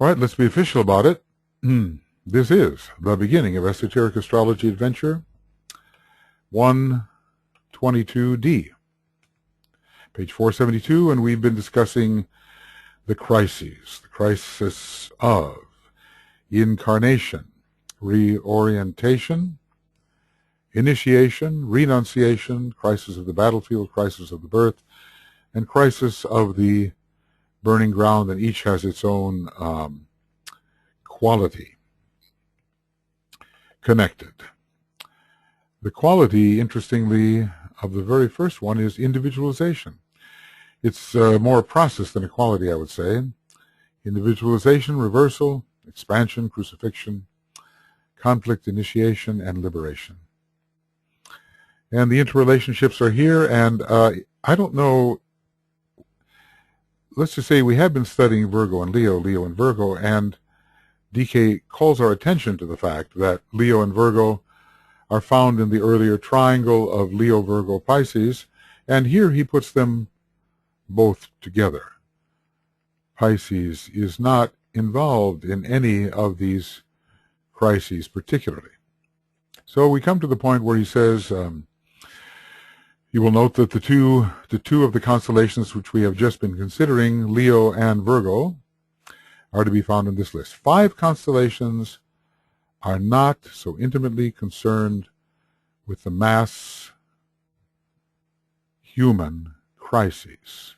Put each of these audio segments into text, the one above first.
All right, let's be official about it. This is the beginning of Esoteric Astrology Adventure 122D, page 472, and we've been discussing the crises, the crisis of incarnation, reorientation, initiation, renunciation, crisis of the battlefield, crisis of the birth, and crisis of the burning ground, and each has its own quality connected. The quality, interestingly, of the very first one is individualization. It's more a process than a quality, I would say. Individualization, reversal, expansion, crucifixion, conflict, initiation, and liberation. And the interrelationships are here, and I don't know, let's just say we have been studying Virgo and Leo, Leo and Virgo, and DK calls our attention to the fact that Leo and Virgo are found in the earlier triangle of Leo, Virgo, Pisces, and here he puts them both together. Pisces is not involved in any of these crises particularly. So we come to the point where he says, you will note that the two of the constellations which we have just been considering, Leo and Virgo, are to be found in this list. 5 constellations are not so intimately concerned with the mass human crises,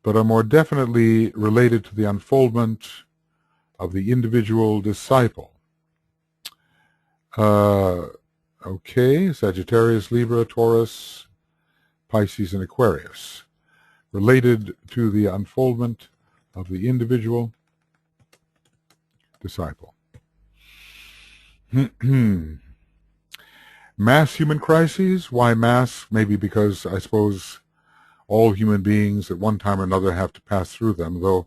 but are more definitely related to the unfoldment of the individual disciple. Okay, Sagittarius, Libra, Taurus, Pisces, and Aquarius, related to the unfoldment of the individual disciple. Mass human crises. Why mass? Maybe because I suppose all human beings at one time or another have to pass through them, though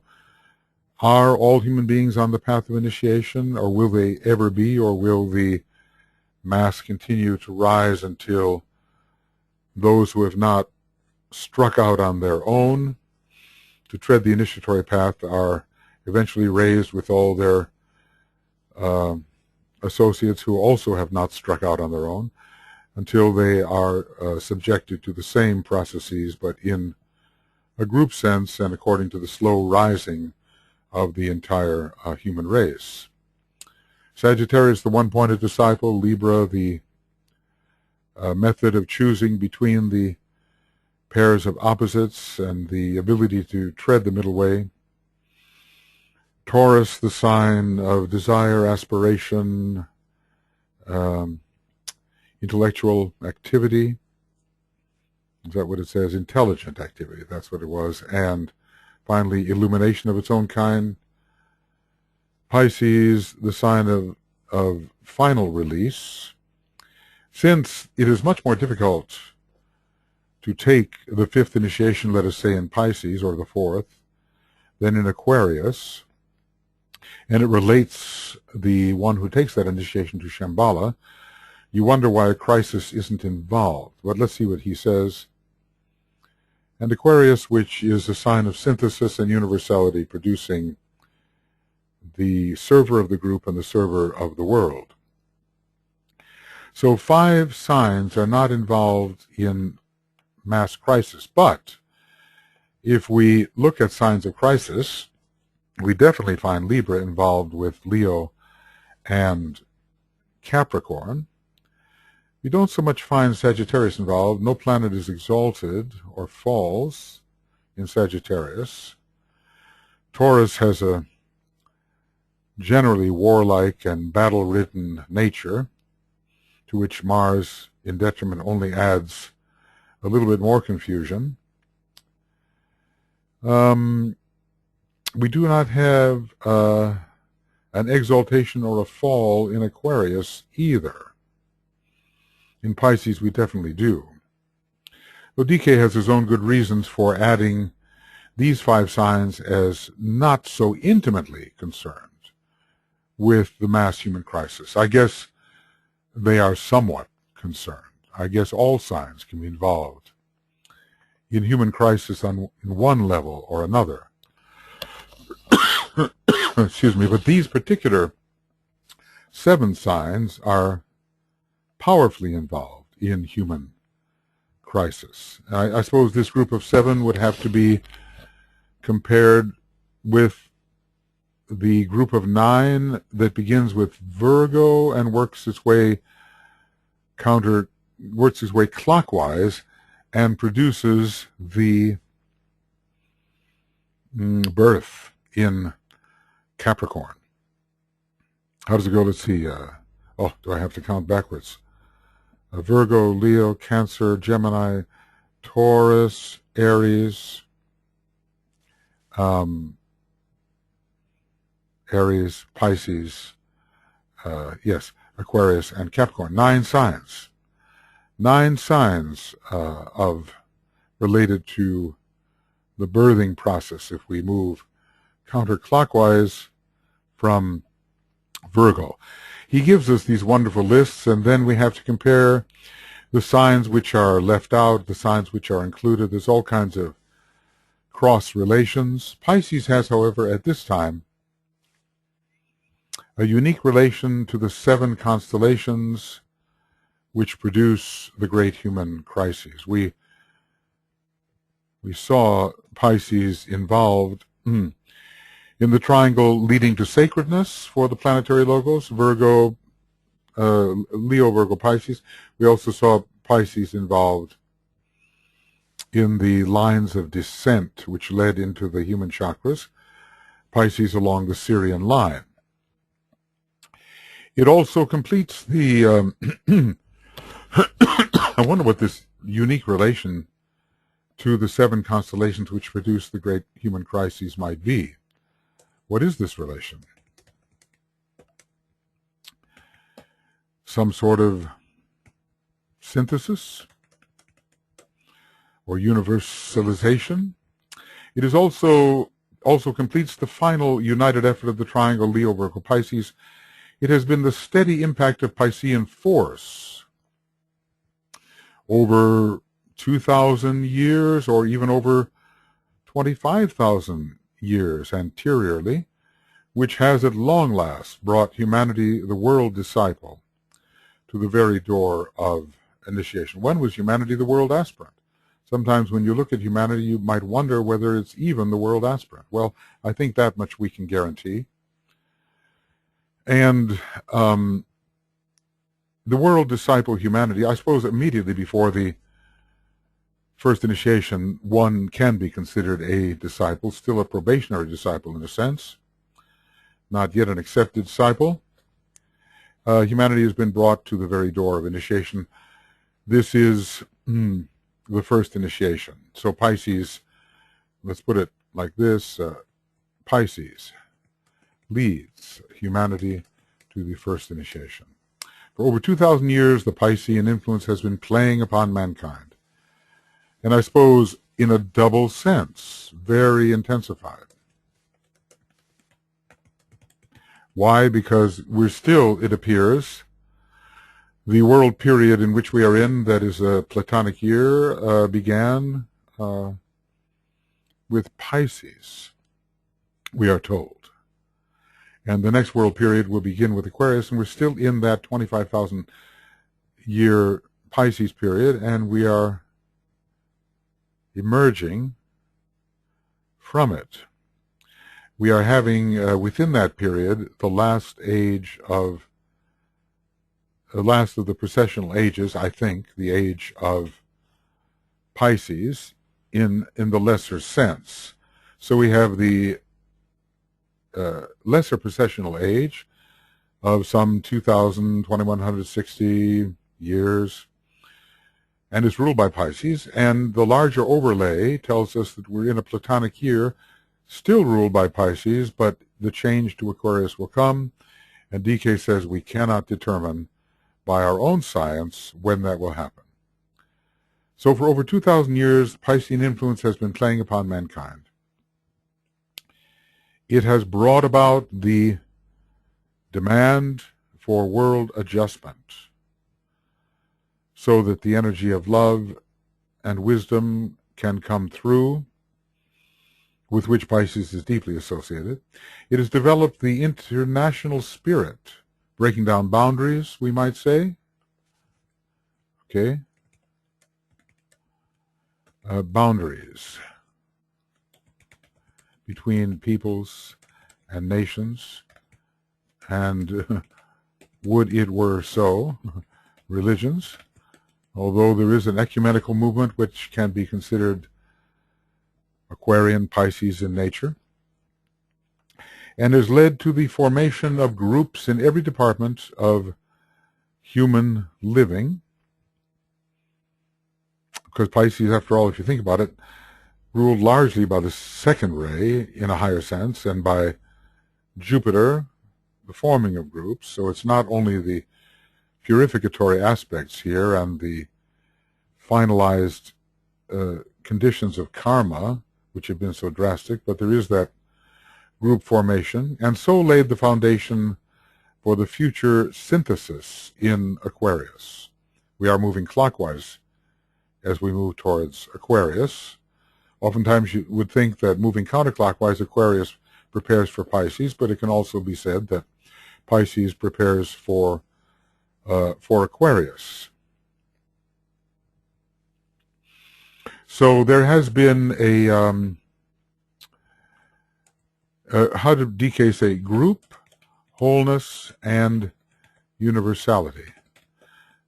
are all human beings on the path of initiation, or will they ever be, or will the mass continue to rise until those who have not struck out on their own to tread the initiatory path are eventually raised with all their associates who also have not struck out on their own, until they are subjected to the same processes, but in a group sense and according to the slow rising of the entire human race. Sagittarius, the one-pointed disciple; Libra, the method of choosing between the pairs of opposites and the ability to tread the middle way; Taurus, the sign of desire, aspiration, intellectual activity. Is that what it says? Intelligent activity, that's what it was. And finally, illumination of its own kind. Pisces, the sign of final release. Since it is much more difficult to take the 5th initiation, let us say, in Pisces, or the 4th, than in Aquarius, and it relates the one who takes that initiation to Shambhala, you wonder why a crisis isn't involved. But let's see what he says. And Aquarius, which is a sign of synthesis and universality, producing the server of the group and the server of the world. So 5 signs are not involved in mass crisis, but if we look at signs of crisis, we definitely find Libra involved with Leo and Capricorn. We don't so much find Sagittarius involved. No planet is exalted or falls in Sagittarius. Taurus has a generally warlike and battle-ridden nature, to which Mars, in detriment, only adds a little bit more confusion. We do not have an exaltation or a fall in Aquarius either. In Pisces, we definitely do. Though DK has his own good reasons for adding these 5 signs as not so intimately concerned with the mass human crisis. I guess they are somewhat concerned. I guess all signs can be involved in human crisis in one level or another. excuse me, but these particular 7 signs are powerfully involved in human crisis. I suppose this group of 7 would have to be compared with the group of 9 that begins with Virgo and works its way clockwise and produces the birth in Capricorn. How does it go? Let's see. Do I have to count backwards? Virgo, Leo, Cancer, Gemini, Taurus, Aries, Pisces, Aquarius, and Capricorn. 9 signs. 9 signs related to the birthing process if we move counterclockwise from Virgo. He gives us these wonderful lists, and then we have to compare the signs which are left out, the signs which are included. There's all kinds of cross relations. Pisces has, however, at this time, a unique relation to the 7 constellations which produce the great human crises. We saw Pisces involved in the triangle leading to sacredness for the planetary logos, Virgo, Leo, Virgo, Pisces. We also saw Pisces involved in the lines of descent which led into the human chakras, Pisces along the Syrian line. It also completes the, I wonder what this unique relation to the 7 constellations which produce the great human crises might be. What is this relation? Some sort of synthesis or universalization? It is also completes the final united effort of the triangle Leo, Virgo, Pisces. It has been the steady impact of Piscean force over 2,000 years or even over 25,000 years anteriorly, which has at long last brought humanity, the world disciple, to the very door of initiation. When was humanity the world aspirant? Sometimes when you look at humanity, you might wonder whether it's even the world aspirant. Well, I think that much we can guarantee. And the world disciple humanity, I suppose immediately before the first initiation, one can be considered a disciple, still a probationary disciple in a sense, not yet an accepted disciple. Humanity has been brought to the very door of initiation. This is the first initiation. So Pisces, let's put it like this, Pisces leads humanity to the first initiation. For over 2,000 years, the Piscean influence has been playing upon mankind. And I suppose in a double sense, very intensified. Why? Because we're still, it appears, the world period in which we are in, that is a Platonic year, began with Pisces, we are told. And the next world period will begin with Aquarius, and we're still in that 25,000 year Pisces period, and we are emerging from it. We are having, within that period, the last of the precessional ages, I think, the age of Pisces in the lesser sense. So we have the lesser precessional age of some 2,160 years, and is ruled by Pisces, and the larger overlay tells us that we're in a Platonic year, still ruled by Pisces, but the change to Aquarius will come, and DK says we cannot determine by our own science when that will happen. So for over 2,000 years, Piscean influence has been playing upon mankind. It has brought about the demand for world adjustment, so that the energy of love and wisdom can come through with which Pisces is deeply associated. It has developed the international spirit, breaking down boundaries, we might say. Okay. Boundaries between peoples and nations, and would it were so, religions, although there is an ecumenical movement which can be considered Aquarian, Pisces in nature, and has led to the formation of groups in every department of human living, because Pisces, after all, if you think about it, ruled largely by the second ray in a higher sense, and by Jupiter, the forming of groups. So it's not only the purificatory aspects here and the finalized conditions of karma, which have been so drastic, but there is that group formation, and so laid the foundation for the future synthesis in Aquarius. We are moving clockwise as we move towards Aquarius. Oftentimes you would think that moving counterclockwise, Aquarius prepares for Pisces, but it can also be said that Pisces prepares for Aquarius. So there has been a, how did DK say, group, wholeness, and universality.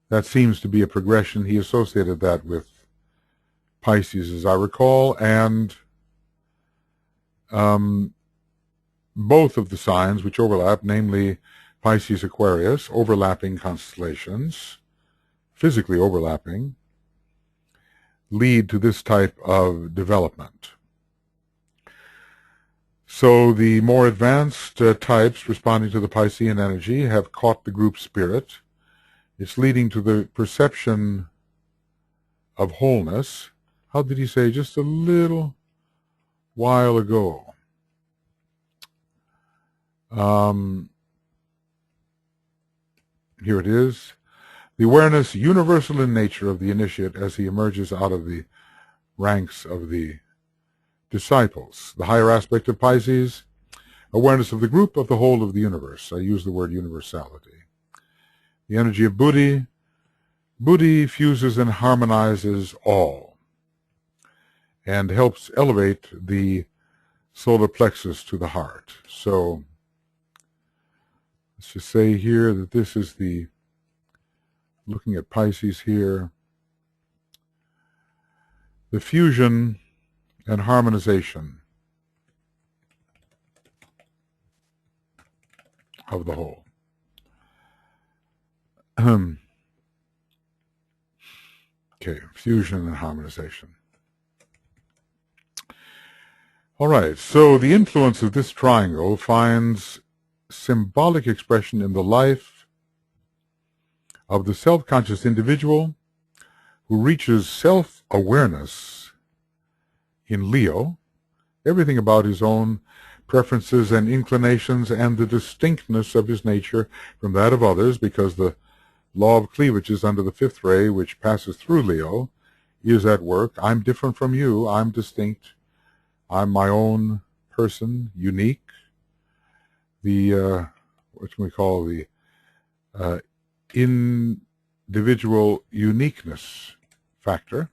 That seems to be a progression. He associated that with Pisces, as I recall, and both of the signs which overlap, namely Pisces, Aquarius, overlapping constellations, physically overlapping, lead to this type of development. So the more advanced types responding to the Piscean energy have caught the group spirit. It's leading to the perception of wholeness. How did he say just a little while ago? Here it is. The awareness universal in nature of the initiate as he emerges out of the ranks of the disciples. The higher aspect of Pisces, awareness of the group, of the whole of the universe. I use the word universality. The energy of Buddhi. Buddhi fuses and harmonizes all and helps elevate the solar plexus to the heart. So let's just say here that this is the, looking at Pisces here, the fusion and harmonization of the whole. Okay, fusion and harmonization. All right, so the influence of this triangle finds symbolic expression in the life of the self-conscious individual who reaches self-awareness in Leo, everything about his own preferences and inclinations and the distinctness of his nature from that of others, because the law of cleavages under the fifth ray, which passes through Leo, is at work. I'm different from you. I'm distinct. I'm my own person, unique. The, what can we call the individual uniqueness factor.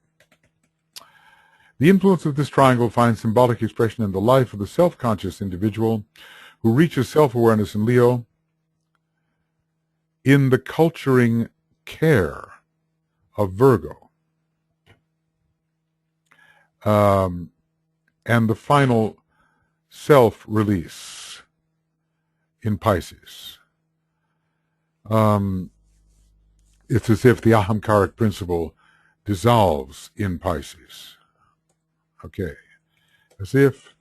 The influence of this triangle finds symbolic expression in the life of the self-conscious individual who reaches self-awareness in Leo, in the culturing care of Virgo, and the final self-release in Pisces. It's as if the ahamkaric principle dissolves in Pisces. Okay, as if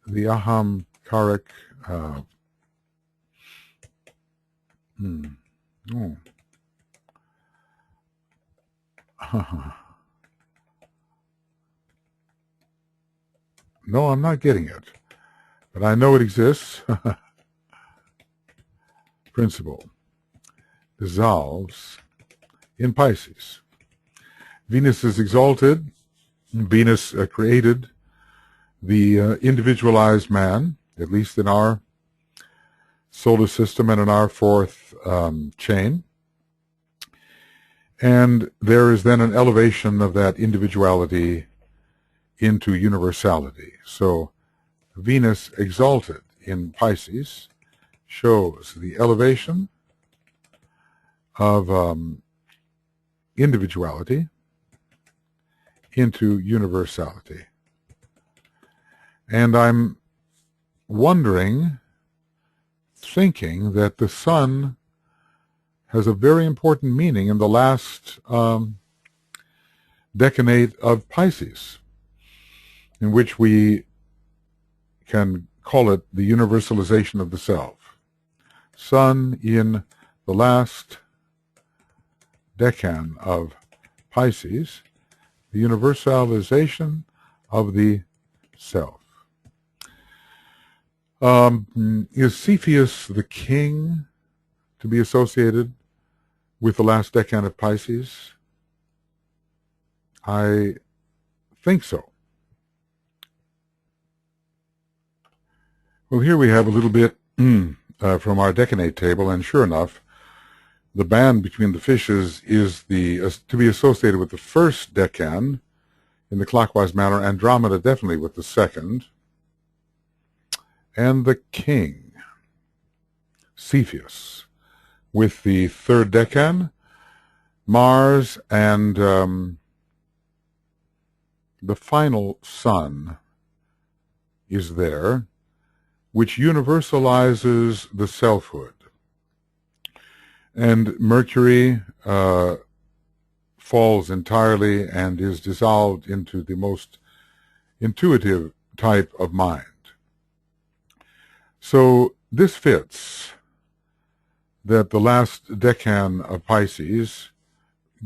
the ahamkaric No, I'm not getting it, but I know it exists. Principle dissolves in Pisces. Venus is exalted. Venus created the individualized man, at least in our solar system and in our fourth chain. And there is then an elevation of that individuality into universality. So Venus exalted in Pisces shows the elevation of individuality into universality. And I'm wondering, thinking that the sun has a very important meaning in the last decanate of Pisces, in which we can call it the universalization of the self. Sun in the last decan of Pisces, the universalization of the self. Is Cepheus the king to be associated with the last decan of Pisces? I think so. Well, here we have a little bit from our decanate table, and sure enough, the band between the fishes is to be associated with the first decan in the clockwise manner, Andromeda definitely with the second, and the king, Cepheus, with the third decan, Mars, and the final sun is there, which universalizes the selfhood. And Mercury falls entirely and is dissolved into the most intuitive type of mind. So this fits that the last decan of Pisces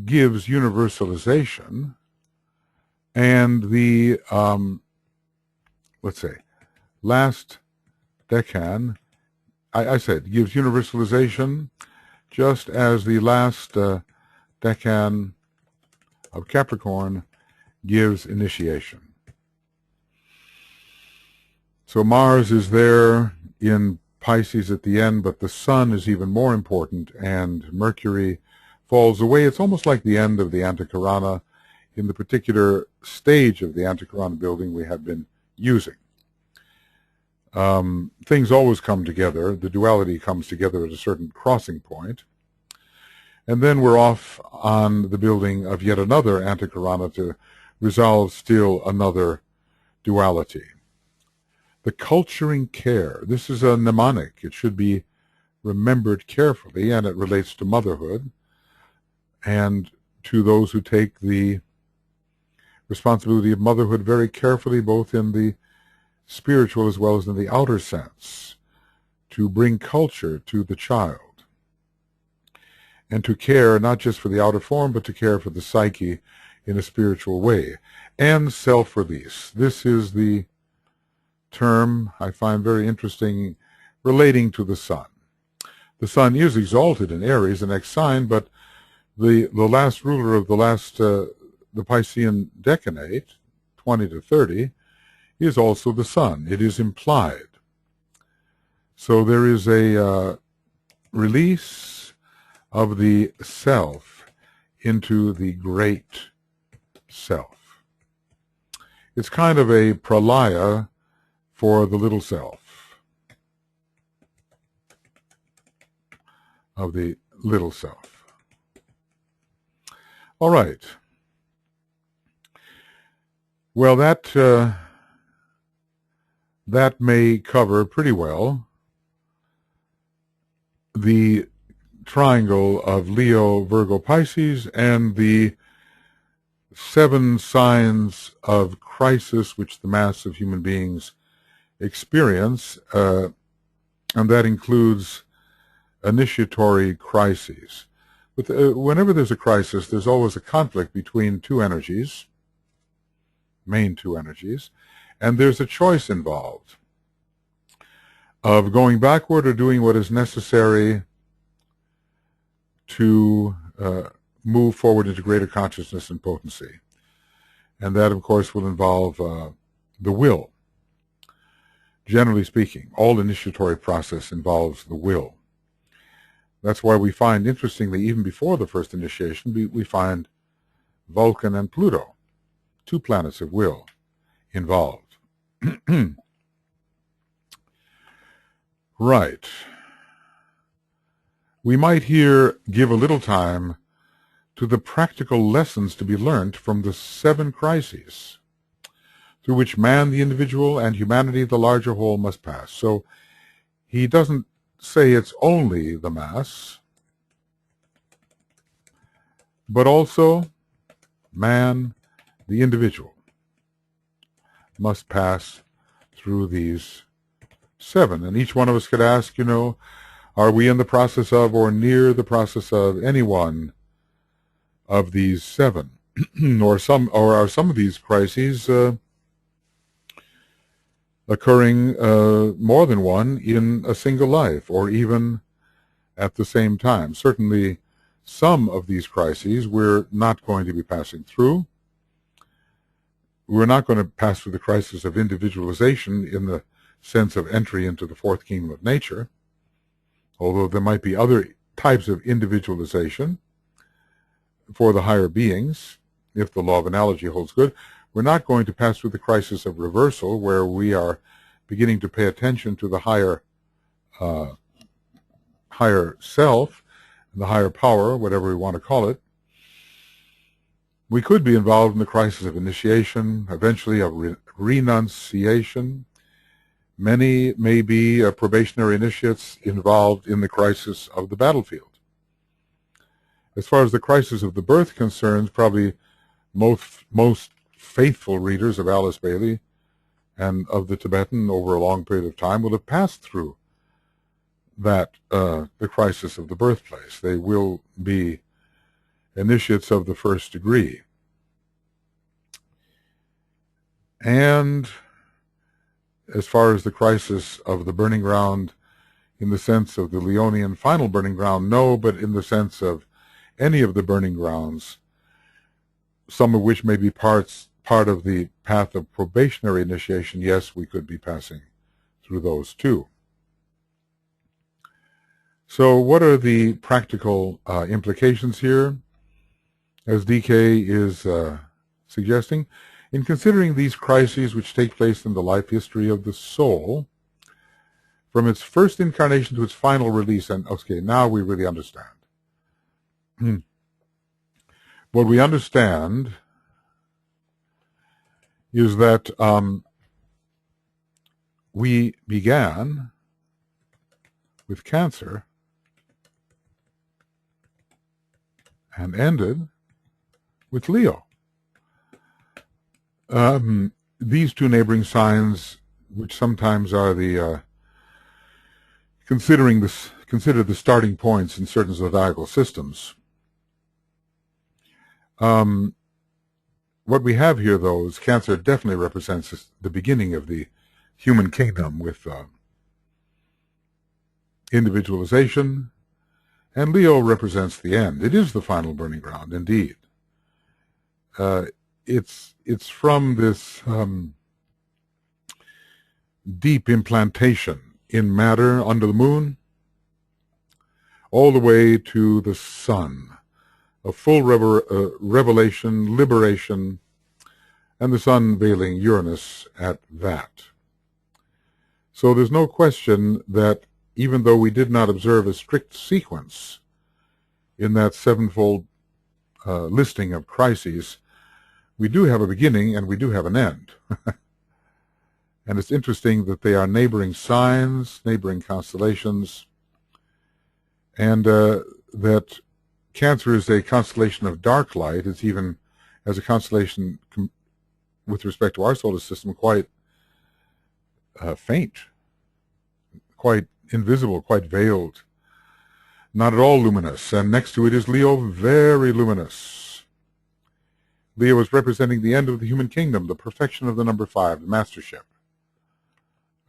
gives universalization, and the, let's say, last decan, I said, gives universalization, just as the last decan of Capricorn gives initiation. So Mars is there in Pisces at the end, but the sun is even more important, and Mercury falls away. It's almost like the end of the Antikarana in the particular stage of the Antikarana building we have been using. Things always come together. The duality comes together at a certain crossing point. And then we're off on the building of yet another Antikarana to resolve still another duality. The culturing care. This is a mnemonic. It should be remembered carefully, and it relates to motherhood and to those who take the responsibility of motherhood very carefully, both in the spiritual as well as in the outer sense, to bring culture to the child and to care not just for the outer form, but to care for the psyche in a spiritual way. And self-release. This is the term I find very interesting relating to the sun. The sun is exalted in Aries, an ex-sign, but the last ruler of the Piscean decanate, 20 to 30, is also the sun. It is implied. So there is a release of the self into the great self. It's kind of a pralaya for the little self, of the little self. All right. Well, that may cover pretty well the triangle of Leo, Virgo, Pisces, and the 7 signs of crisis which the mass of human beings experience, and that includes initiatory crises. But whenever there's a crisis, there's always a conflict between two energies, main two energies, and there's a choice involved of going backward or doing what is necessary to move forward into greater consciousness and potency. And that, of course, will involve the will. Generally speaking, all initiatory process involves the will. That's why we find, interestingly, even before the first initiation, we find Vulcan and Pluto, two planets of will, involved. Right. We might here give a little time to the practical lessons to be learned from the 7 crises through which man, the individual, and humanity, the larger whole, must pass. So he doesn't say it's only the mass, but also man, the individual, must pass through these 7. And each one of us could ask, are we in the process of or near the process of any one of these 7? or are some of these crises occurring more than one in a single life, or even at the same time? Certainly some of these crises we're not going to be passing through. We're not going to pass through the crisis of individualization in the sense of entry into the 4th kingdom of nature, although there might be other types of individualization for the higher beings, if the law of analogy holds good. We're not going to pass through the crisis of reversal, where we are beginning to pay attention to the higher self, the higher power, whatever we want to call it. We could be involved in the crisis of initiation, eventually of renunciation. Many may be probationary initiates involved in the crisis of the battlefield. As far as the crisis of the birth concerns, probably most faithful readers of Alice Bailey and of the Tibetan over a long period of time will have passed through that, the crisis of the birthplace. They will be initiates of the 1st degree. And as far as the crisis of the burning ground, in the sense of the Leonian final burning ground, no, but in the sense of any of the burning grounds, some of which may be part of the path of probationary initiation, yes, we could be passing through those too. So what are the practical implications here? As DK is suggesting, in considering these crises which take place in the life history of the soul, from its first incarnation to its final release, and okay, now we really understand. What we understand is that we began with Cancer and ended with Leo. These 2 neighboring signs, which sometimes are the considered the starting points in certain zodiacal systems. What we have here, though, is Cancer definitely represents the beginning of the human kingdom with individualization, and Leo represents the end. It is the final burning ground, indeed. It's from this deep implantation in matter under the moon all the way to the sun, a full revelation, liberation, and the sun veiling Uranus at that. So there's no question that even though we did not observe a strict sequence in that 7-fold listing of crises, we do have a beginning and we do have an end. And it's interesting that they are neighboring signs, neighboring constellations, and that Cancer is a constellation of dark light. It's even, as a constellation with respect to our solar system, quite faint, quite invisible, quite veiled, not at all luminous. And next to it is Leo, very luminous. Leo is representing the end of the human kingdom, the perfection of the number 5, the mastership.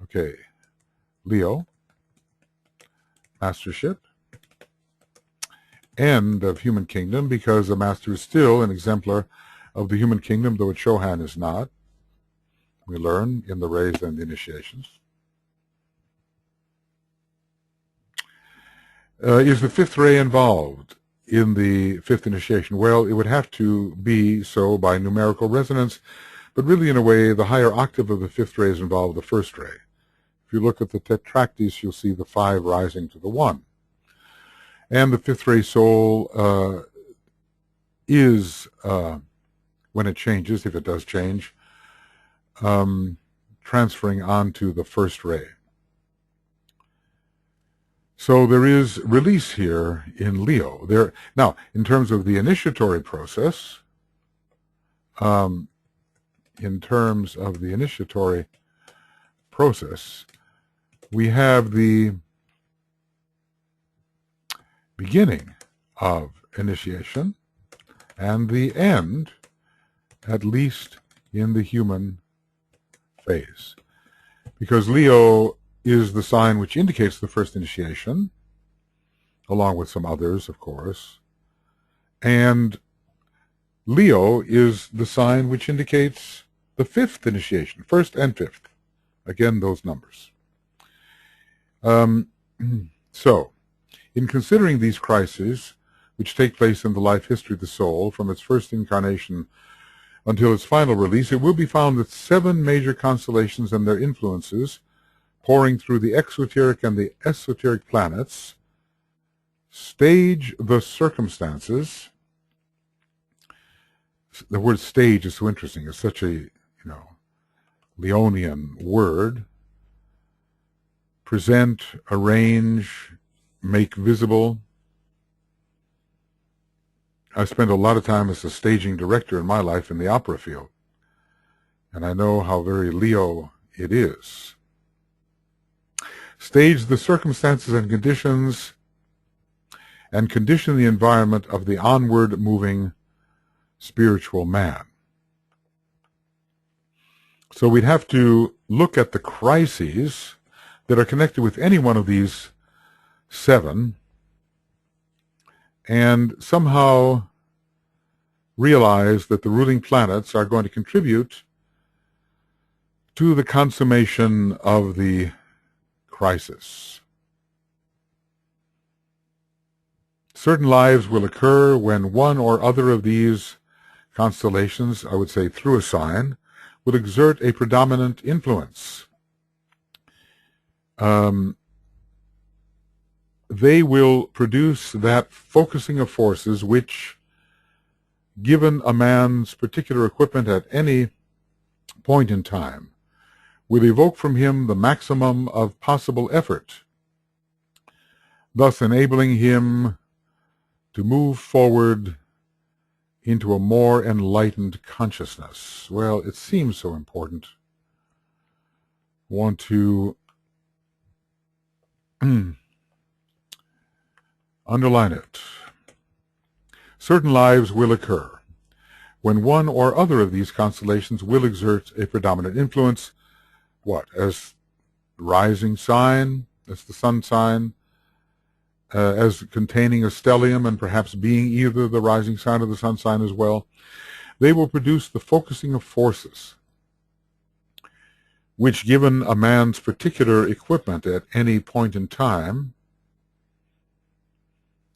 Okay, Leo, mastership, end of human kingdom, because the master is still an exemplar of the human kingdom, though its Shohan is not. We learn in the rays and the initiations. Is the fifth ray involved in the fifth initiation? Well, it would have to be so by numerical resonance, but really in a way the higher octave of the fifth ray is involved with the first ray. If you look at the tetractys, you'll see the 5 rising to the 1. And the fifth ray soul is, when it changes, if it does change, transferring onto the first ray. So there is release here in Leo. Now, in terms of the initiatory process, we have the beginning of initiation and the end, at least in the human phase. Because Leo is the sign which indicates the first initiation, along with some others, of course. And Leo is the sign which indicates the fifth initiation, first and fifth. Again, those numbers. So, in considering these crises, which take place in the life history of the soul from its first incarnation until its final release, it will be found that 7 major constellations and their influences, pouring through the exoteric and the esoteric planets, stage the circumstances. The word stage is so interesting. It's such a, Leonian word. Present, arrange, make visible. I spent a lot of time as a staging director in my life in the opera field, and I know how very Leo it is. Stage the circumstances and conditions, and condition the environment of the onward moving spiritual man. So we'd have to look at the crises that are connected with any one of these 7 and somehow realize that the ruling planets are going to contribute to the consummation of the crisis. Certain lives will occur when one or other of these constellations, I would say through a sign, will exert a predominant influence. They will produce that focusing of forces which, given a man's particular equipment at any point in time, will evoke from him the maximum of possible effort, thus enabling him to move forward into a more enlightened consciousness. Well, it seems so important. I want to underline it. Certain lives will occur when one or other of these constellations will exert a predominant influence. What? As rising sign, as the sun sign, as containing a stellium and perhaps being either the rising sign or the sun sign as well. They will produce the focusing of forces, which, given a man's particular equipment at any point in time,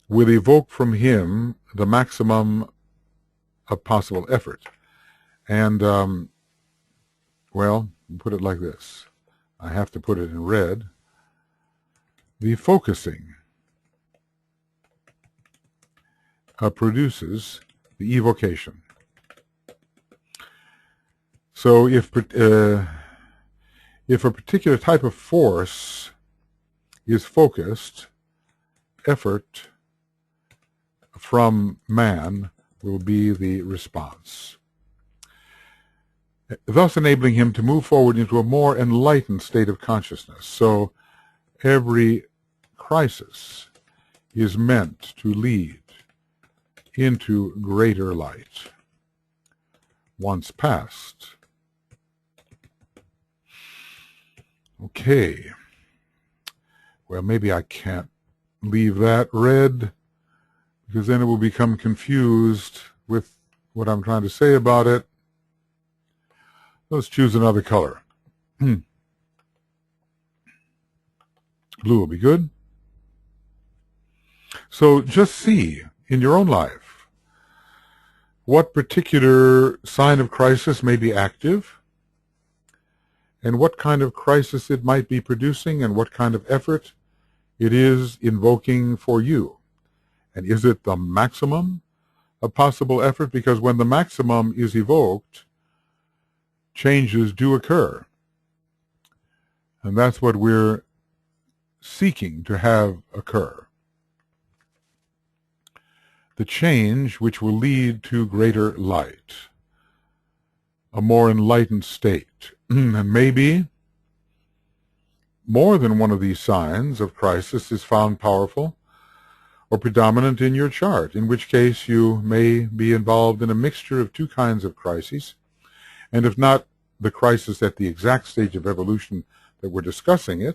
will evoke from him the maximum of possible effort. And, well, put it like this. I have to put it in red. The focusing produces the evocation. So if a particular type of force is focused, effort from man will be the response, thus enabling him to move forward into a more enlightened state of consciousness. So every crisis is meant to lead into greater light. Once past. Okay. Well, maybe I can't leave that red, because then it will become confused with what I'm trying to say about it. Let's choose another color. Blue will be good. So just see in your own life what particular sign of crisis may be active, and what kind of crisis it might be producing, and what kind of effort it is invoking for you. And is it the maximum of possible effort? Because when the maximum is evoked, changes do occur. And that's what we're seeking to have occur. The change which will lead to greater light, a more enlightened state. And maybe more than one of these signs of crisis is found powerful or predominant in your chart, in which case you may be involved in a mixture of two kinds of crises, and if not the crisis at the exact stage of evolution that we're discussing,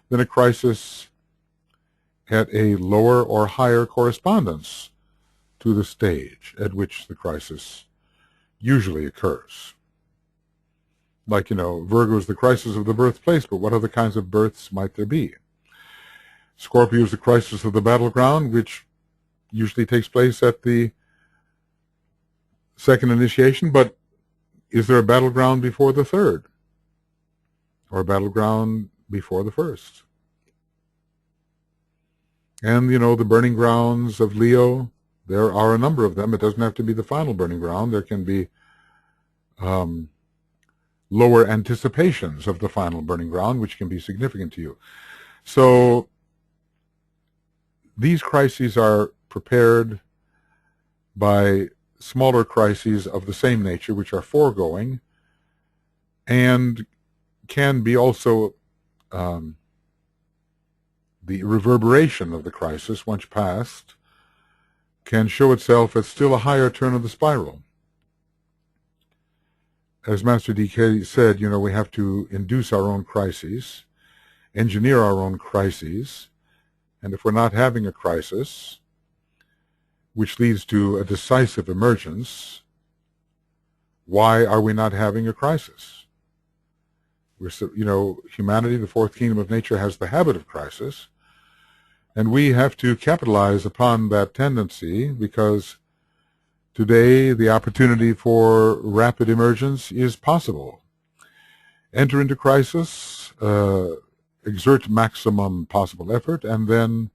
then a crisis at a lower or higher correspondence to the stage at which the crisis usually occurs. Like, Virgo is the crisis of the birthplace, but what other kinds of births might there be? Scorpio is the crisis of the battleground, which usually takes place at the second initiation, but is there a battleground before the third? Or a battleground before the first? And, the burning grounds of Leo, there are a number of them. It doesn't have to be the final burning ground. There can be lower anticipations of the final burning ground, which can be significant to you. So these crises are prepared by smaller crises of the same nature, which are foregoing, and can be also the reverberation of the crisis, once passed, can show itself at still a higher turn of the spiral. As Master D.K. said, we have to induce our own crises, engineer our own crises, and if we're not having a crisis, which leads to a decisive emergence, why are we not having a crisis? Humanity, the fourth kingdom of nature, has the habit of crisis, and we have to capitalize upon that tendency, because today the opportunity for rapid emergence is possible. Enter into crisis, exert maximum possible effort, and then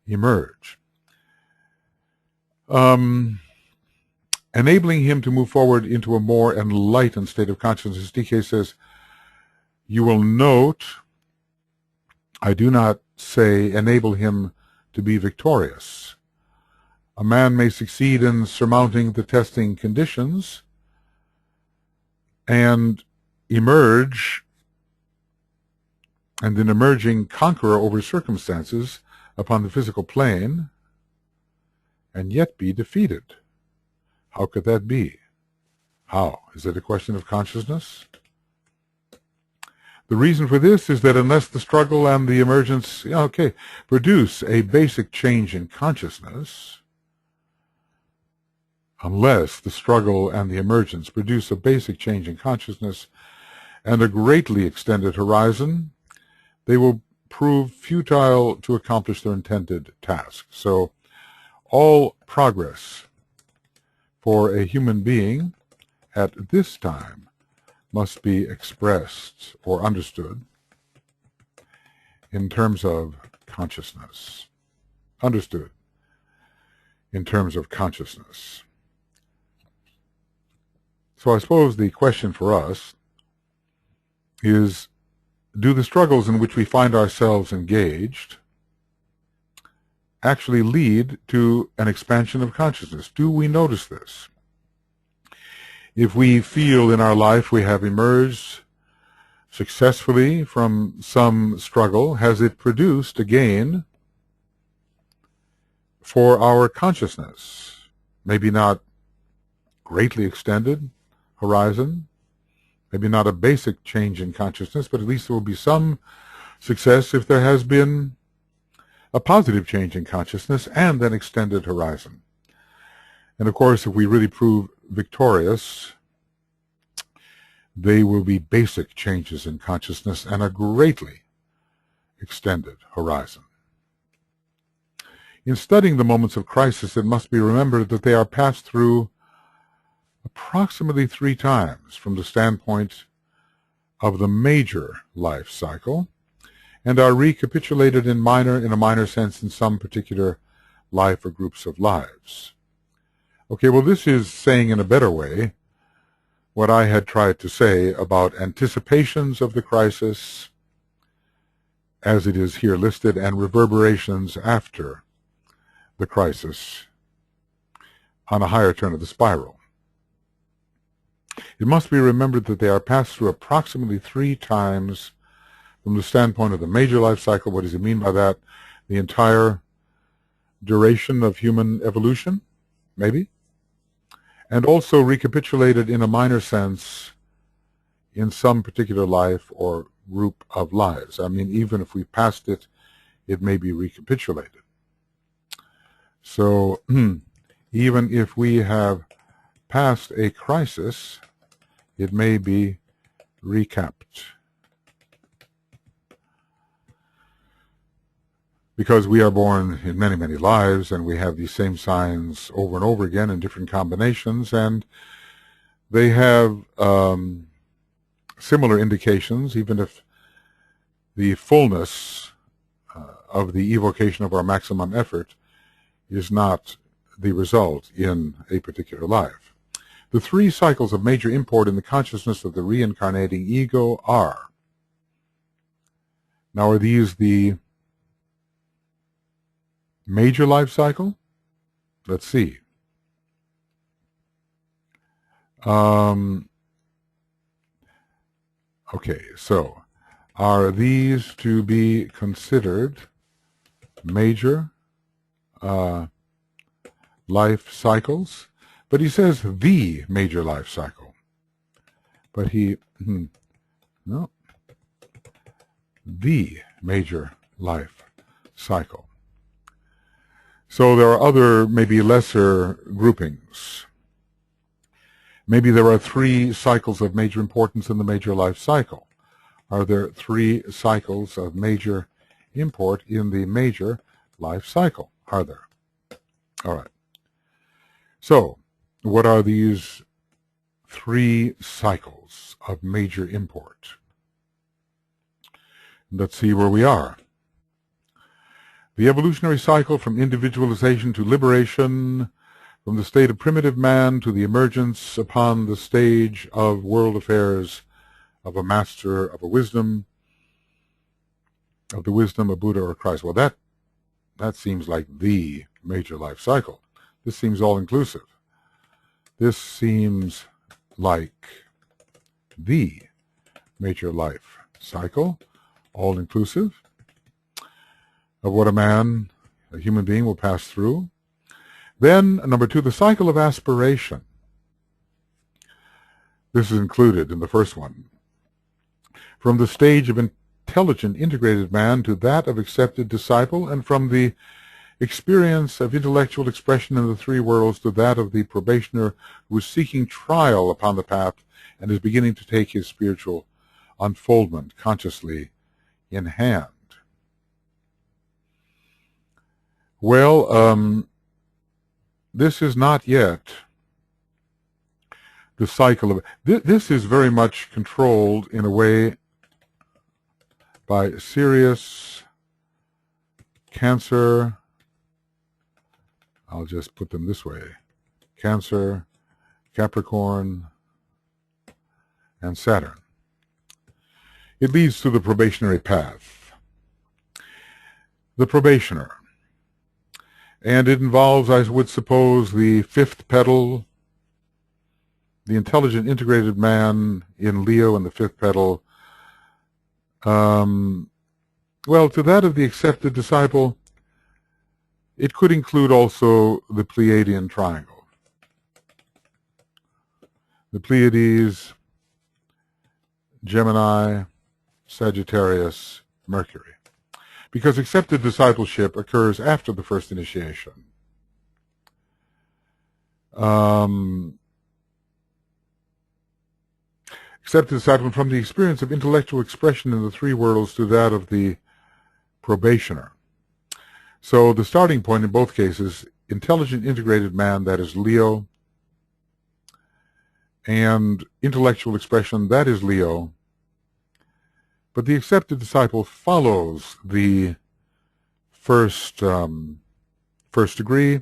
emerge. Enabling him to move forward into a more enlightened state of consciousness. DK says, you will note, I do not say enable him to be victorious. A man may succeed in surmounting the testing conditions and emerge, and an emerging conqueror over circumstances upon the physical plane, and yet be defeated. How could that be? How? Is it a question of consciousness? The reason for this is that unless the struggle and the emergence, produce a basic change in consciousness, unless the struggle and the emergence produce a basic change in consciousness and a greatly extended horizon, they will prove futile to accomplish their intended task. So all progress for a human being at this time must be expressed or understood in terms of consciousness. Understood in terms of consciousness. So I suppose the question for us is, do the struggles in which we find ourselves engaged actually lead to an expansion of consciousness? Do we notice this? If we feel in our life we have emerged successfully from some struggle, has it produced a gain for our consciousness? Maybe not greatly extended horizon, maybe not a basic change in consciousness, but at least there will be some success if there has been a positive change in consciousness and an extended horizon. And of course, if we really prove victorious, they will be basic changes in consciousness and a greatly extended horizon. In studying the moments of crisis, it must be remembered that they are passed through approximately 3 times from the standpoint of the major life cycle, and are recapitulated in a minor sense in some particular life or groups of lives. Okay, well, this is saying in a better way what I had tried to say about anticipations of the crisis, as it is here listed, and reverberations after the crisis on a higher turn of the spiral. It must be remembered that they are passed through approximately 3 times from the standpoint of the major life cycle. What does he mean by that? The entire duration of human evolution, maybe? And also recapitulated in a minor sense in some particular life or group of lives. I mean, even if we passed it, it may be recapitulated. So, even if we have passed a crisis, it may be recapped. Because we are born in many, many lives, and we have these same signs over and over again in different combinations, and they have similar indications, even if the fullness of the evocation of our maximum effort is not the result in a particular life. The 3 cycles of major import in the consciousness of the reincarnating ego are, now are these the major life cycle? Let's see. Okay, so are these to be considered major life cycles? But he says the major life cycle. But he, no, the major life cycle. So there are other, maybe lesser groupings. Maybe there are 3 cycles of major importance in the major life cycle. Are there 3 cycles of major import in the major life cycle? Are there? All right. So, what are these 3 cycles of major import? Let's see where we are. The evolutionary cycle from individualization to liberation, from the state of primitive man to the emergence upon the stage of world affairs of a master, of a wisdom, of the wisdom of Buddha or Christ. Well, that seems like the major life cycle. This seems all-inclusive. This seems like the major life cycle, all-inclusive, of what a human being will pass through. Then, number 2, the cycle of aspiration. This is included in the first one. From the stage of intelligent, integrated man to that of accepted disciple, and from the experience of intellectual expression in the 3 worlds to that of the probationer who is seeking trial upon the path and is beginning to take his spiritual unfoldment consciously in hand. Well, this is not yet the cycle of... This is very much controlled in a way by Sirius, Cancer, I'll just put them this way, Cancer, Capricorn, and Saturn. It leads to the probationary path. The probationer. And it involves, I would suppose, the 5th petal, the intelligent, integrated man in Leo in the 5th petal. Well, to that of the accepted disciple, it could include also the Pleiadian triangle. The Pleiades, Gemini, Sagittarius, Mercury. Because accepted discipleship occurs after the first initiation. Accepted disciple from the experience of intellectual expression in the 3 worlds to that of the probationer. So the starting point in both cases, intelligent integrated man, that is Leo, and intellectual expression, that is Leo. But the accepted disciple follows the first degree.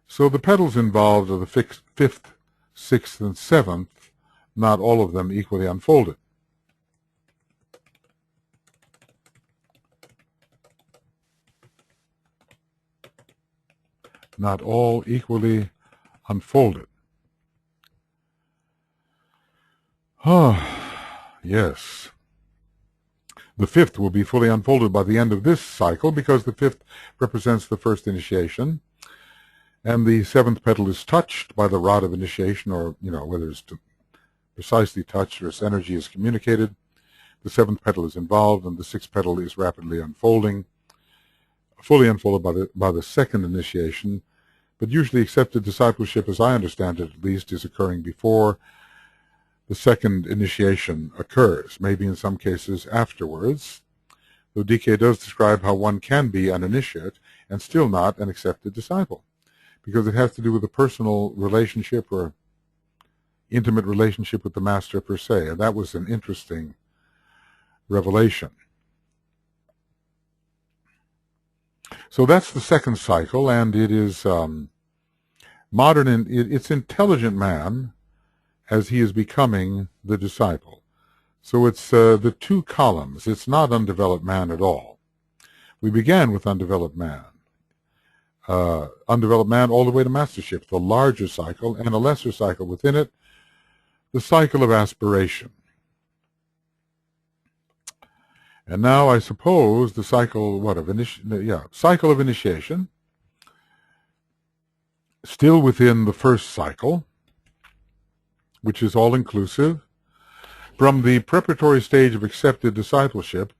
So the petals involved are the fifth, sixth, and seventh, not all of them equally unfolded. Not all equally unfolded. Yes. The fifth will be fully unfolded by the end of this cycle because the fifth represents the first initiation, and the seventh petal is touched by the rod of initiation, or, whether it's precisely touched or its energy is communicated. The seventh petal is involved, and the sixth petal is rapidly unfolding, fully unfolded by the second initiation. But usually accepted discipleship, as I understand it at least, is occurring before the second initiation occurs, maybe in some cases afterwards. Though DK does describe how one can be an initiate and still not an accepted disciple, because it has to do with a personal relationship or intimate relationship with the master per se, and that was an interesting revelation. So that's the second cycle, and it is modern, and it's intelligent man as he is becoming the disciple. So it's the two columns. It's not undeveloped man at all. We began with undeveloped man. Undeveloped man all the way to mastership, the larger cycle, and a lesser cycle within it, the cycle of aspiration. And now I suppose the cycle, cycle of initiation, still within the first cycle, which is all-inclusive. From the preparatory stage of accepted discipleship,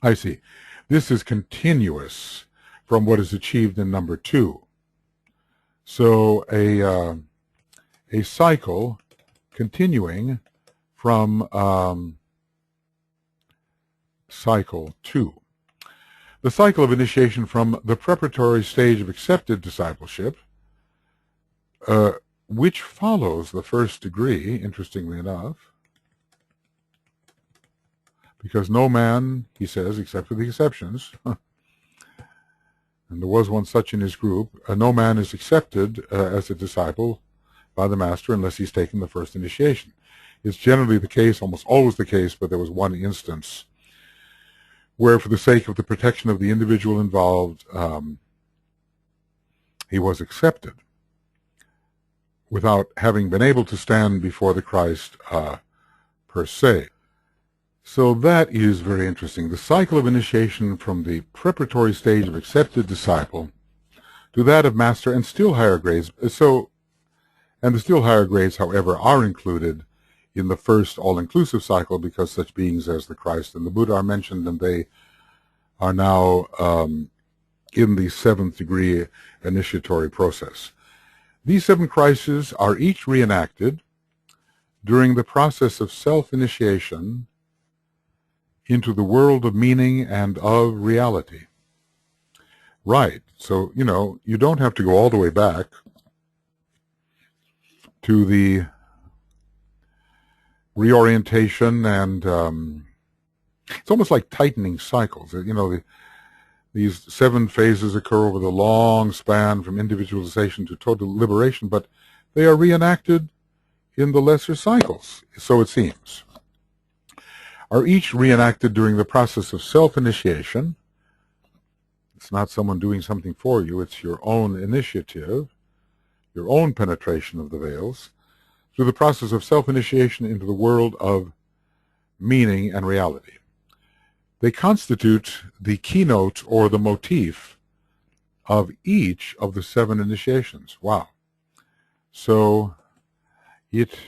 I see, this is continuous from what is achieved in number 2. So a cycle continuing from cycle 2. The cycle of initiation from the preparatory stage of accepted discipleship, which follows the first degree, interestingly enough, because no man, he says, except for the exceptions, and there was one such in his group, no man is accepted as a disciple by the master unless he's taken the first initiation. It's generally the case, almost always the case, but there was one instance where, for the sake of the protection of the individual involved, he was accepted without having been able to stand before the Christ per se. So that is very interesting. The cycle of initiation from the preparatory stage of accepted disciple to that of master and still higher grades. And the still higher grades, however, are included in the first all-inclusive cycle because such beings as the Christ and the Buddha are mentioned, and they are now in the 7th degree initiatory process. These 7 crises are each reenacted during the process of self-initiation into the world of meaning and of reality. Right. So, you don't have to go all the way back to the reorientation, and it's almost like tightening cycles. These 7 phases occur over the long span from individualization to total liberation, but they are reenacted in the lesser cycles, so it seems, are each reenacted during the process of self-initiation. It's not someone doing something for you, it's your own initiative, your own penetration of the veils, through the process of self-initiation into the world of meaning and reality. They constitute the keynote or the motif of each of the 7 initiations. Wow. So it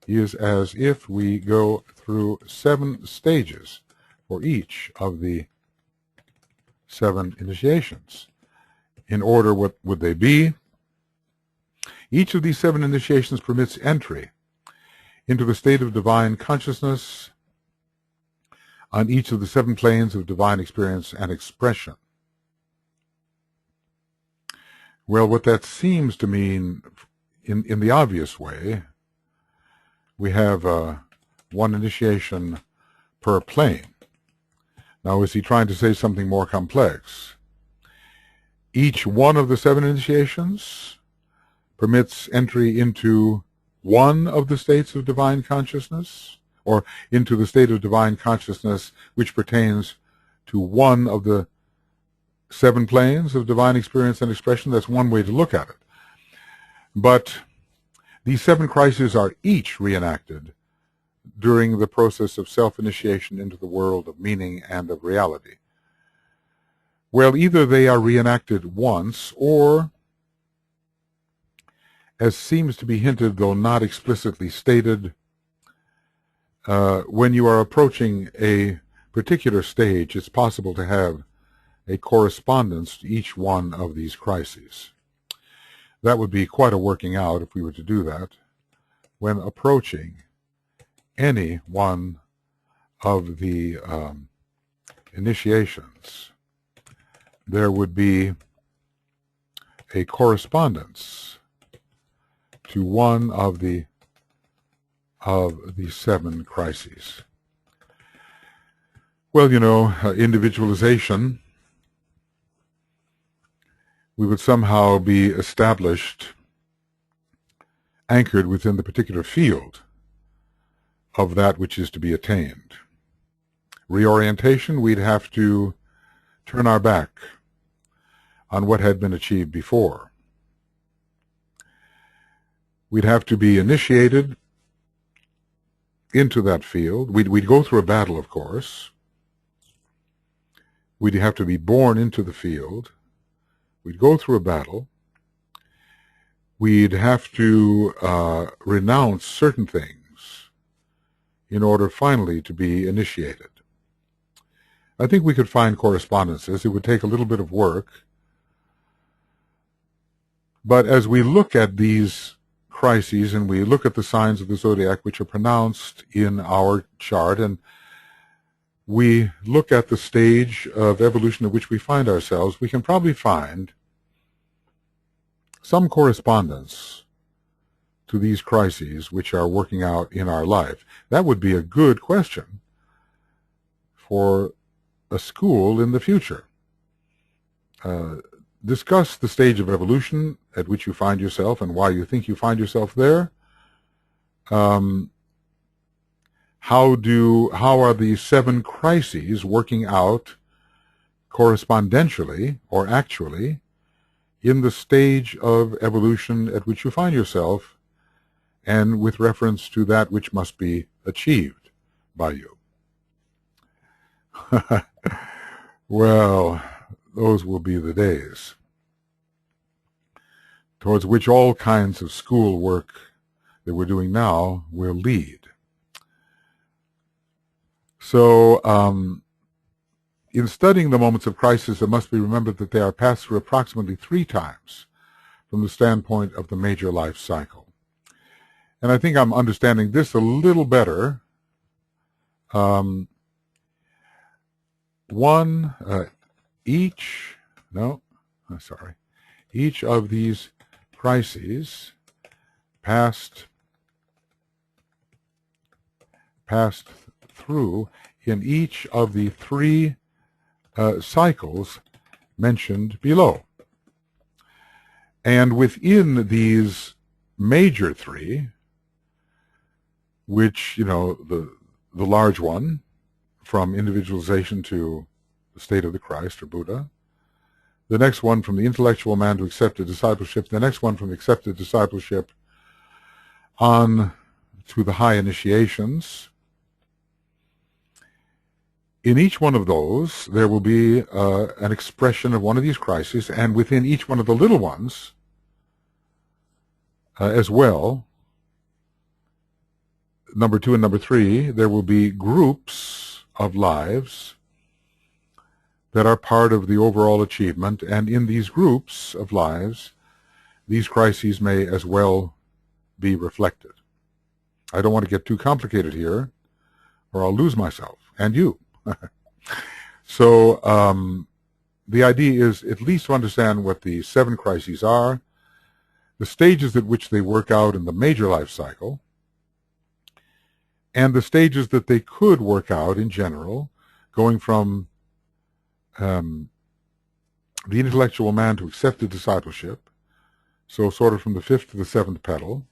is as if we go through 7 stages for each of the 7 initiations. In order, what would they be? Each of these 7 initiations permits entry into the state of divine consciousness on each of the 7 planes of divine experience and expression. Well, what that seems to mean in the obvious way, we have one initiation per plane. Now, is he trying to say something more complex? Each one of the 7 initiations permits entry into one of the states of divine consciousness, or into the state of divine consciousness which pertains to one of the 7 planes of divine experience and expression. That's one way to look at it. But these 7 crises are each reenacted during the process of self-initiation into the world of meaning and of reality. Well, either they are reenacted once, or, as seems to be hinted, though not explicitly stated, when you are approaching a particular stage, it's possible to have a correspondence to each one of these crises. That would be quite a working out if we were to do that. When approaching any one of the initiations, there would be a correspondence to one of the 7 crises. Well, individualization, we would somehow be established, anchored within the particular field of that which is to be attained. Reorientation, we'd have to turn our back on what had been achieved before. We'd have to be initiated into that field. We'd go through a battle, of course. We'd have to be born into the field. We'd go through a battle. We'd have to renounce certain things in order finally to be initiated. I think we could find correspondences. It would take a little bit of work. But as we look at these crises and we look at the signs of the zodiac which are pronounced in our chart, and we look at the stage of evolution at which we find ourselves, we can probably find some correspondence to these crises which are working out in our life. That would be a good question for a school in the future. Discuss the stage of evolution at which you find yourself and why you think you find yourself there. How are the 7 crises working out correspondentially or actually in the stage of evolution at which you find yourself, and with reference to that which must be achieved by you? Well, those will be the days towards which all kinds of school work that we're doing now will lead. So, in studying the moments of crisis, it must be remembered that they are passed through approximately 3 times from the standpoint of the major life cycle. And I think I'm understanding this a little better. Each of these crises passed through in each of the 3 cycles mentioned below. And within these major 3, which, the large one, from individualization to the state of the Christ or Buddha, the next one from the intellectual man to accepted discipleship, the next one from accepted discipleship on to the high initiations. In each one of those, there will be an expression of one of these crises, and within each one of the little ones as well, number 2 and number 3, there will be groups of lives that are part of the overall achievement, and in these groups of lives, these crises may as well be reflected. I don't want to get too complicated here, or I'll lose myself, and you. So, the idea is at least to understand what the 7 crises are, the stages at which they work out in the major life cycle, and the stages that they could work out in general, going from the intellectual man to accepted discipleship, so sort of from the 5th to the 7th petal,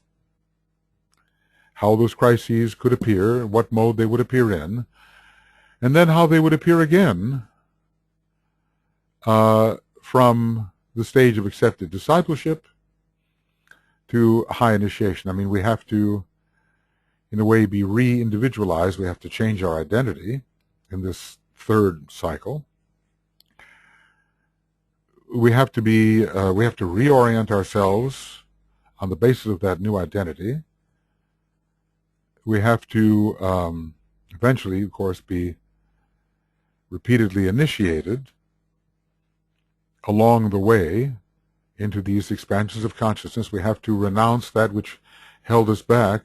how those crises could appear, what mode they would appear in, and then how they would appear again from the stage of accepted discipleship to high initiation. I mean, we have to, in a way, be re-individualized. We have to change our identity in this 3rd cycle. We have to reorient ourselves on the basis of that new identity. We have to eventually, of course, be repeatedly initiated along the way into these expansions of consciousness. We have to renounce that which held us back.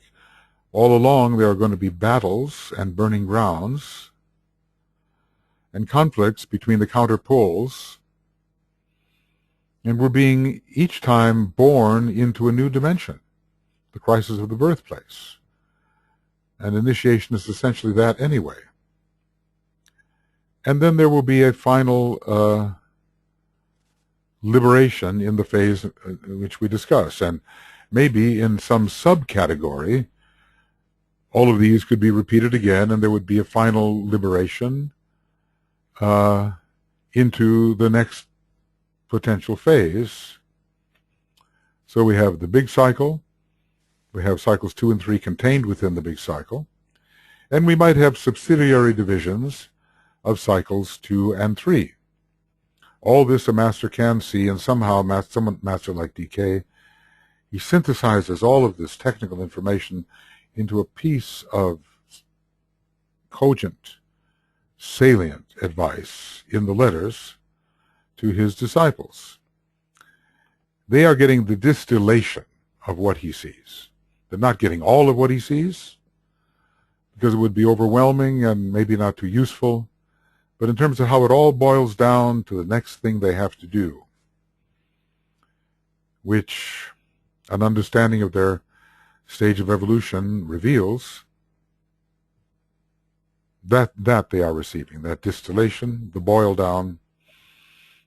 All along there are going to be battles and burning grounds and conflicts between the counterpoles, and we're being each time born into a new dimension, the crisis of the birthplace. And initiation is essentially that anyway. And then there will be a final liberation in the phase which we discuss. And maybe in some subcategory, all of these could be repeated again, and there would be a final liberation into the next potential phase. So we have the big cycle. We have cycles 2 and 3 contained within the big cycle. And we might have subsidiary divisions of cycles 2 and 3. All this a master can see, and somehow some master like DK, he synthesizes all of this technical information into a piece of cogent, salient advice in the letters to his disciples. They are getting the distillation of what he sees. They're not getting all of what he sees, because it would be overwhelming and maybe not too useful, but in terms of how it all boils down to the next thing they have to do, which an understanding of their stage of evolution reveals, that they are receiving, that distillation, the boil down,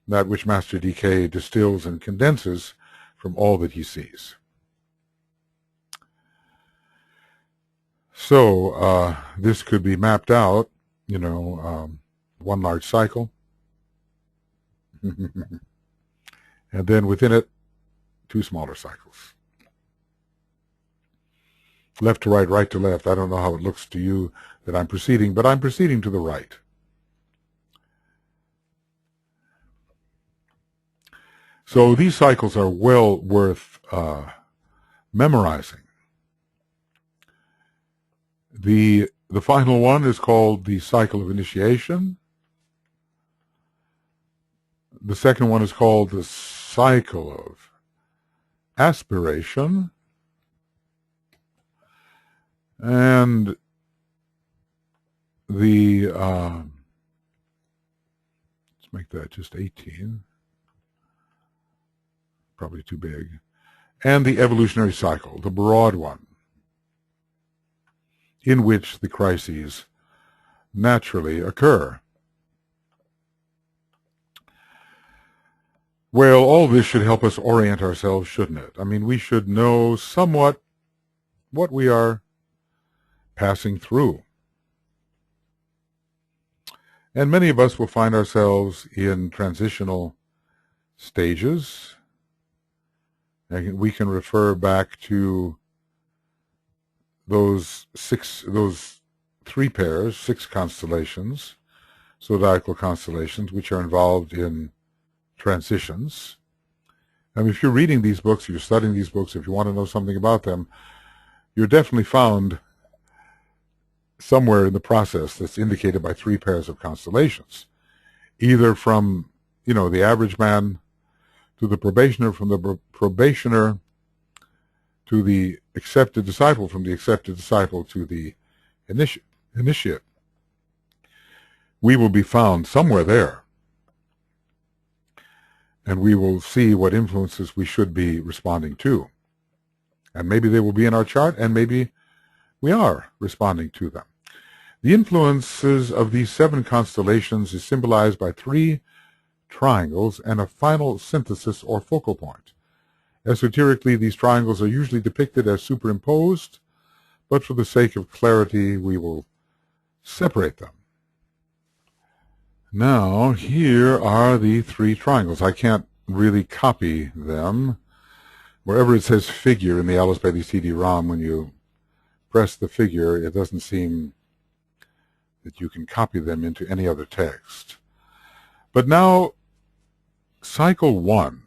that which Master DK distills and condenses from all that he sees. So this could be mapped out, one large cycle, and then within it, 2 smaller cycles. Left to right, right to left. I don't know how it looks to you that I'm proceeding, but I'm proceeding to the right. So these cycles are well worth memorizing. The final one is called the cycle of initiation. The second one is called the cycle of aspiration. And the, let's make that just 18. Probably too big. And the evolutionary cycle, the broad one, in which the crises naturally occur. Well, all this should help us orient ourselves, shouldn't it? I mean, we should know somewhat what we are passing through. And many of us will find ourselves in transitional stages. And we can refer back to those 3 pairs, 6 constellations, zodiacal constellations, which are involved in transitions. And if you're reading these books, you're studying these books, if you want to know something about them, you're definitely found somewhere in the process that's indicated by 3 pairs of constellations, either from, the average man to the probationer, from the probationer to the accepted disciple, from the accepted disciple to the initiate. We will be found somewhere there. and we will see what influences we should be responding to. And maybe they will be in our chart, and maybe we are responding to them. The influences of these 7 constellations is symbolized by 3 triangles and a final synthesis or focal point. Esoterically, these triangles are usually depicted as superimposed, but for the sake of clarity, we will separate them. Now, here are the 3 triangles. I can't really copy them. Wherever it says figure in the Alice Bailey CD-ROM, when you press the figure, it doesn't seem that you can copy them into any other text. But now, cycle 1,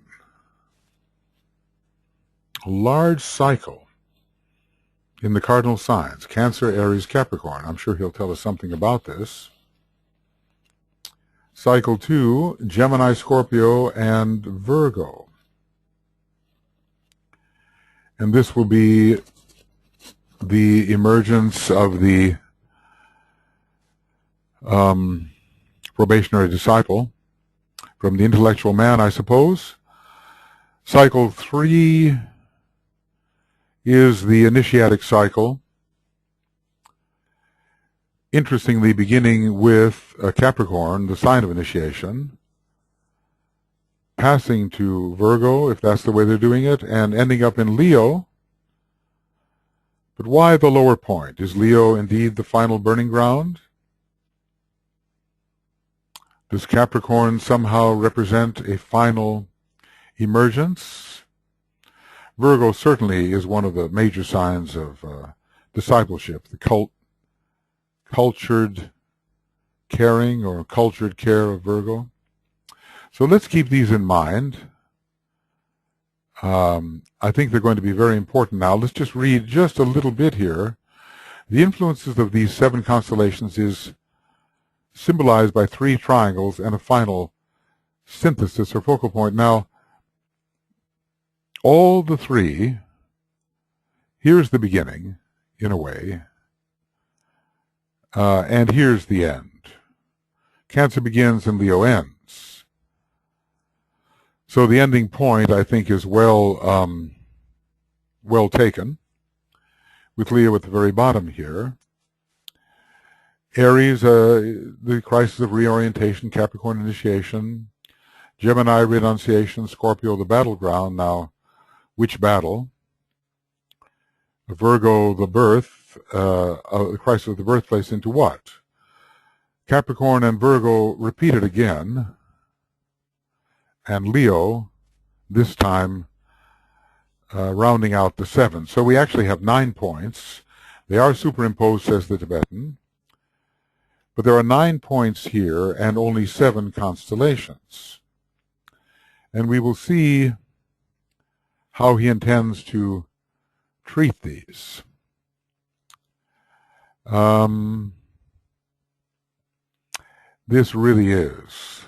a large cycle in the cardinal signs, Cancer, Aries, Capricorn. I'm sure he'll tell us something about this. Cycle 2, Gemini, Scorpio, and Virgo. And this will be the emergence of the probationary disciple from the intellectual man, I suppose. Cycle 3 is the initiatic cycle, interestingly beginning with Capricorn, the sign of initiation, passing to Virgo, if that's the way they're doing it, and ending up in Leo. But why the lower point? Is Leo indeed the final burning ground? Does Capricorn somehow represent a final emergence? Virgo certainly is one of the major signs of discipleship, the cultured caring or cultured care of Virgo. So let's keep these in mind. I think they're going to be very important now. Let's just read just a little bit here. The influences of these 7 constellations is symbolized by 3 triangles and a final synthesis or focal point. Now, all the 3, here's the beginning, in a way, and here's the end. Cancer begins and Leo ends. So the ending point, I think, is well taken, with Leo at the very bottom here. Aries, the crisis of reorientation, Capricorn initiation, Gemini renunciation, Scorpio the battleground. Now, which battle? Virgo the birth, the crisis of the birthplace into what? Capricorn and Virgo repeated again, and Leo, this time, rounding out the 7. So we actually have 9 points. They are superimposed, says the Tibetan. But there are 9 points here and only 7 constellations. And we will see how he intends to treat these. This really is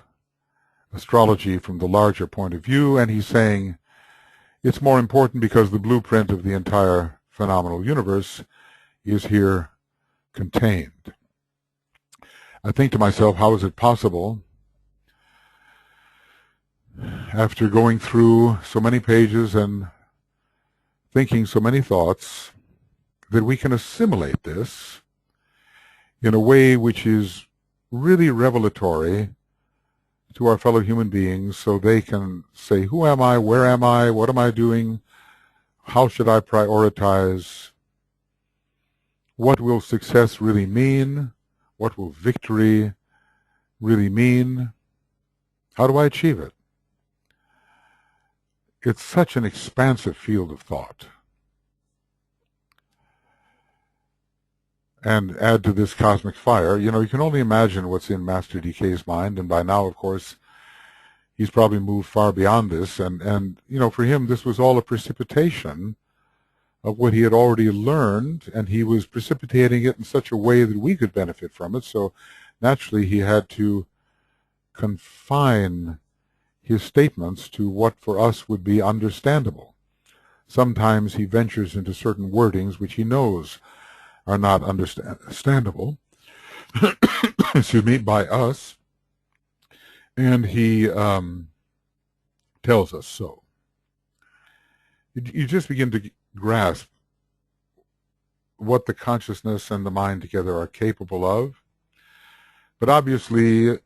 astrology from the larger point of view, and he's saying it's more important because the blueprint of the entire phenomenal universe is here contained. I think to myself, how is it possible, after going through so many pages and thinking so many thoughts, that we can assimilate this in a way which is really revelatory to our fellow human beings, so they can say, who am I, where am I, what am I doing, how should I prioritize, what will success really mean, what will victory really mean, how do I achieve it? It's such an expansive field of thought. And add to this cosmic fire, you can only imagine what's in Master DK's mind, and by now, of course, he's probably moved far beyond this, and for him, this was all a precipitation of what he had already learned, and he was precipitating it in such a way that we could benefit from it, so naturally he had to confine his statements to what for us would be understandable. Sometimes he ventures into certain wordings which he knows are not understandable excuse me, by us, and he tells us so. You just begin to grasp what the consciousness and the mind together are capable of. But obviously,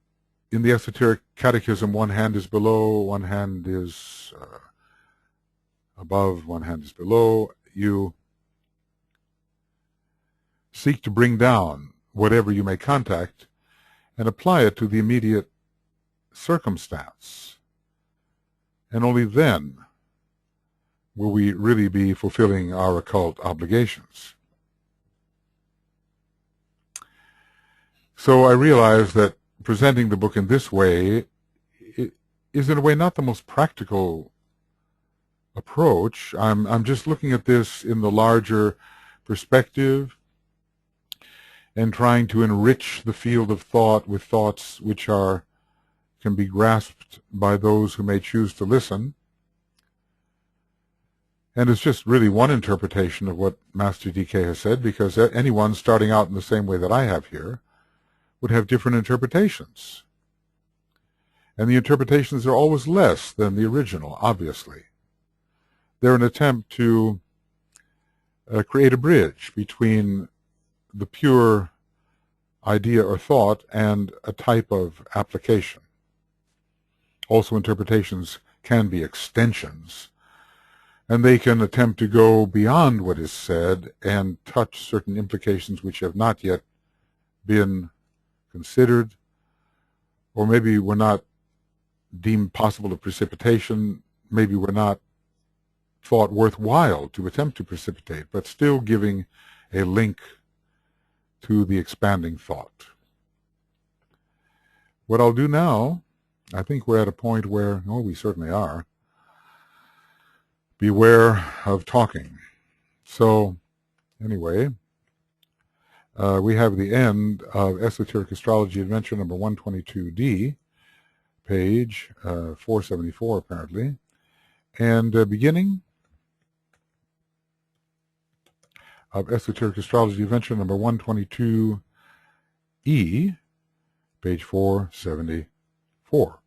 in the esoteric catechism, one hand is below, one hand is above, one hand is below. You seek to bring down whatever you may contact and apply it to the immediate circumstance. And only then will we really be fulfilling our occult obligations. So I realize that presenting the book in this way is in a way not the most practical approach. I'm just looking at this in the larger perspective and trying to enrich the field of thought with thoughts which can be grasped by those who may choose to listen. And it's just really one interpretation of what Master DK has said, because anyone starting out in the same way that I have here would have different interpretations. And the interpretations are always less than the original, obviously. They're an attempt to create a bridge between the pure idea or thought and a type of application. Also, interpretations can be extensions, and they can attempt to go beyond what is said and touch certain implications which have not yet been considered, or maybe were not deemed possible of precipitation, maybe were not thought worthwhile to attempt to precipitate, but still giving a link to the expanding thought. What I'll do now, I think we're at a point where, oh, we certainly are, beware of talking. So, anyway, we have the end of Esoteric Astrology Adventure number 122D, page 474 apparently, and beginning of Esoteric Astrology Adventure number 122E, page 474.